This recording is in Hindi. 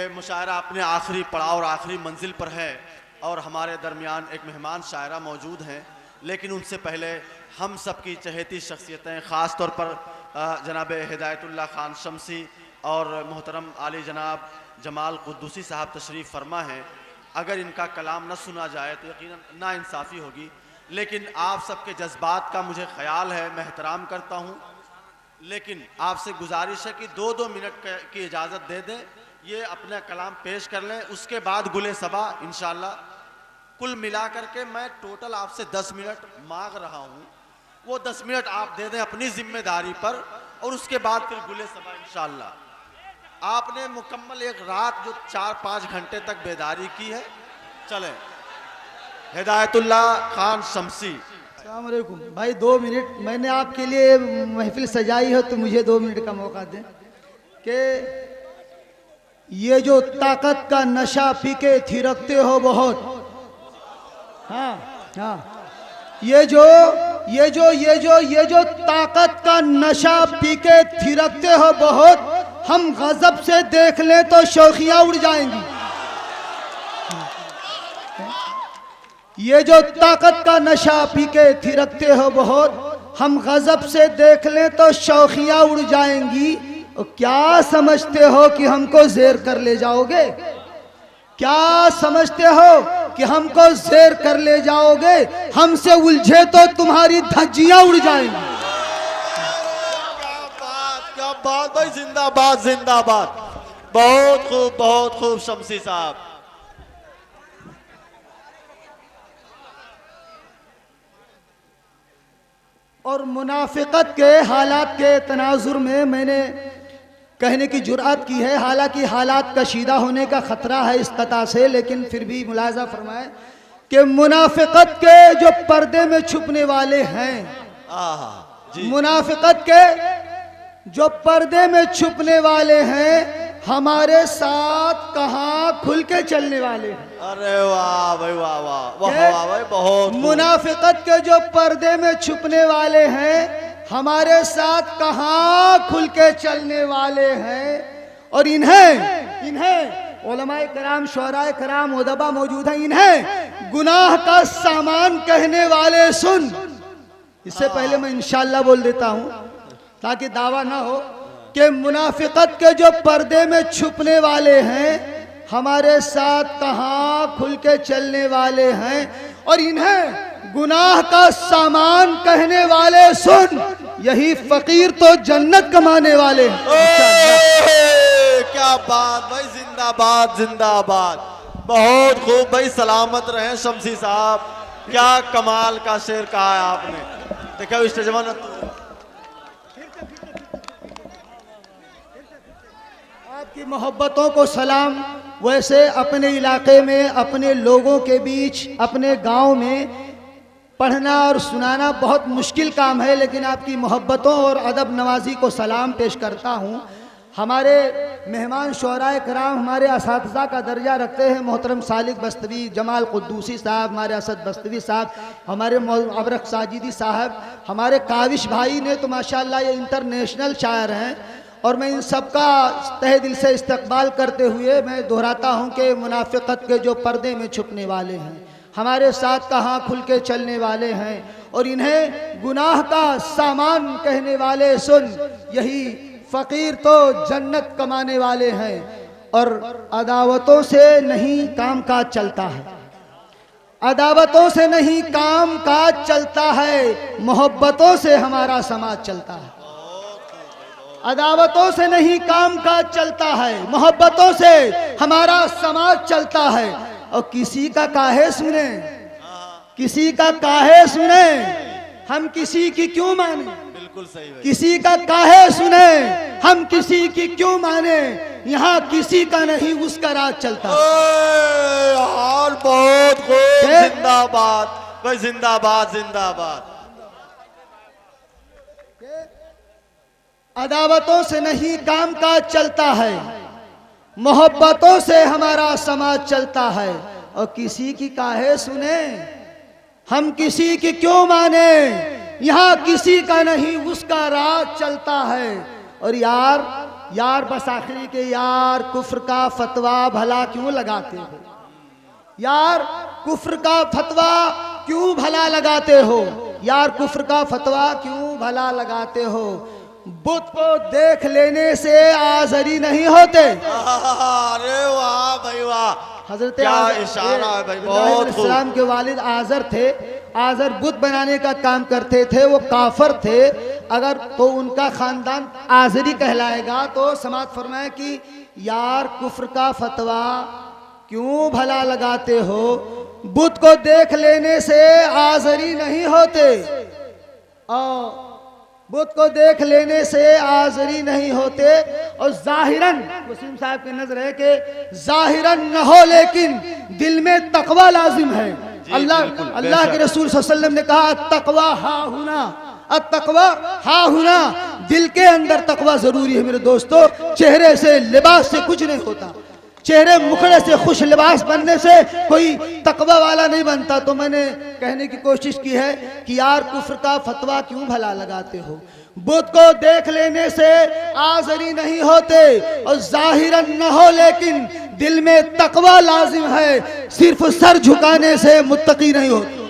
मुशायरा अपने आखिरी पड़ाव और आखिरी मंजिल पर है और हमारे दरमियान एक मेहमान शायरा मौजूद हैं, लेकिन उनसे पहले हम सब की चहेती शख्सियतें ख़ास तौर पर जनाब हिदायतुल्लाह खान शमसी और मोहतरम आली जनाब जमाल कुद्दूसी साहब तशरीफ़ फरमा हैं। अगर इनका कलाम न सुना जाए तो यकीनन नाइंसाफ़ी होगी, लेकिन आप सबके जज्बात का मुझे ख़याल है, मैं एहतराम करता हूँ, लेकिन आपसे गुजारिश है कि 2-2 मिनट की इजाज़त दे दें, ये अपना कलाम पेश कर लें, उसके बाद गुले सबा इंशाअल्लाह। कुल मिला करके मैं टोटल आपसे 10 मिनट मांग रहा हूँ, वो 10 मिनट आप दे दें अपनी जिम्मेदारी पर, और उसके बाद फिर गुले सबा इंशाअल्लाह। आपने मुकम्मल एक रात जो 4-5 घंटे तक बेदारी की है, चले हिदायतुल्लाह खान शमसी। अस्सलाम वालेकुम भाई, 2 मिनट मैंने आपके लिए महफिल सजाई है तो मुझे 2 मिनट का मौका दें कि ये जो ताकत का नशा पी के थिरकते हो बहुत, हाँ हाँ, ये जो ताकत का नशा पी के थिरकते हो बहुत, हम गजब से देख लें तो शौखियां उड़ जाएंगी। ये जो ताकत का नशा पी के थिरकते हो बहुत, हम गजब से देख लें तो शौखियां उड़ जाएंगी। क्या समझते हो कि हमको जेर कर ले जाओगे? क्या समझते हो कि हमको जेर कर ले जाओगे? हमसे उलझे तो तुम्हारी धज्जियां उड़ जाएंगी। क्या बात भाई, जिंदाबाद जिंदाबाद, बहुत खूब शमसी साहब। और मुनाफिकत के हालात के तनाजुर में मैंने कहने की जुर्अत की है, हालांकि हालात कशीदा होने का खतरा है इस कता से, लेकिन फिर भी मुलाजा फरमाए कि मुनाफिकत के जो पर्दे में छुपने वाले हैं, मुनाफिकत के जो पर्दे में छुपने वाले हैं, हमारे साथ कहाँ खुल के चलने वाले हैं। अरे वाह भाई, वाह वाह वाह भाई, बहुत। मुनाफिकत के जो पर्दे में छुपने वाले हैं, हमारे साथ कहाँ खुल के चलने वाले हैं। और इन्हें उलमाए कराम, शोराए कराम, उदबा मौजूद हैं, इन्हें गुनाह का सामान कहने वाले सुन। इससे पहले मैं इंशाअल्लाह बोल देता हूँ ताकि दावा ना हो कि मुनाफिकत के जो पर्दे में छुपने वाले हैं, हमारे साथ कहाँ खुल के चलने वाले हैं, और इन्हें गुनाह का सामान कहने वाले सुन, यही फकीर तो जन्नत कमाने वाले हैं। क्या बात भाई, जिंदाबाद जिंदाबाद, बहुत खूब भाई, सलामत रहे शमसी साहब। क्या कमाल का शेर कहा है आपने। देखो इस जमाना आपकी मोहब्बतों को सलाम। वैसे अपने इलाके में, अपने लोगों के बीच, अपने गांव में पढ़ना और सुनाना बहुत मुश्किल काम है, लेकिन आपकी मोहब्बतों और अदब नवाजी को सलाम पेश करता हूँ। हमारे मेहमान शोराए कराम हमारे असातिज़ा का दर्जा रखते हैं, मोहतरम सालिक बस्तवी, जमाल कुद्दूसी साहब, हमारे असद बस्तवी साहब, हमारे अबरक साजिदी साहब, हमारे काविश भाई ने तो माशाअल्लाह ये इंटरनेशनल शायर हैं, और मैं इन सब का तहे दिल से इस्तकबाल करते हुए मैं दोहराता हूँ कि मुनाफिकत के जो पर्दे में छुपने वाले हैं, हमारे साथ कहाँ खुल के चलने वाले हैं, और इन्हें गुनाह का सामान कहने वाले सुन, यही फ़कीर तो जन्नत कमाने वाले हैं। और अदावतों से नहीं काम काज चलता है, अदावतों से नहीं काम काज चलता है, मोहब्बतों से हमारा समाज चलता है। अदावतों से नहीं काम काज चलता है, मोहब्बतों से हमारा समाज चलता है। और किसी का काहे सुने, किसी का काहे सुने, हम किसी की क्यों माने। बिल्कुल सही भाई। किसी का काहे सुने, हम किसी की क्यों माने, यहाँ किसी का नहीं उसका राज चलता। और बहुत खूब, जिंदाबाद भाई, जिंदाबाद जिंदाबाद। अदावतों से नहीं काम काज चलता है, मोहब्बतों से हमारा समाज चलता है। और किसी की काहे सुने, हम किसी की क्यों माने, यहाँ किसी का नहीं उसका राज चलता है। और यार यार बस आखिरी के यार कुफ्र का फतवा भला क्यों लगाते हो, यार कुफ्र का फतवा क्यों भला लगाते हो, यार कुफ्र का फतवा क्यों भला लगाते हो। बुत को देख लेने से आज़री नहीं होते। अरे वाह भाई वाह, हजरत क्या इशारा है भाई, बहुत खूब। इस्लाम के वालिद आज़र थे। आज़र बुत बनाने का काम करते थे, वो काफर थे। अगर तो उनका खानदान आज़री कहलाएगा। तो समाज फरमाए कि यार कुफ्र का फतवा क्यों भला लगाते हो, बुत को देख लेने से आज़री नहीं होते। और बुत को देख लेने से आज़री नहीं होते। और जाहिरन वसीम साहब की नजर है कि जाहिरन न हो लेकिन दिल में तकवा लाजिम है। अल्लाह के रसूल सल्लल्लाहु अलैहि वसल्लम ने कहा तकवा हा हुना, तकवा हा हुना, दिल के अंदर तकवा जरूरी है मेरे दोस्तों। चेहरे से लिबास से कुछ नहीं होता, चेहरे मुखड़े से खुश लिबास बनने से कोई तकवा वाला नहीं बनता। तो मैंने कहने की कोशिश की है कि यार कुफ्र का फतवा क्यों भला लगाते हो, बुत को देख लेने से आज़री नहीं होते। और जाहिरन न हो लेकिन दिल में तकवा लाजिम है, सिर्फ सर झुकाने से मुत्तकी नहीं होते।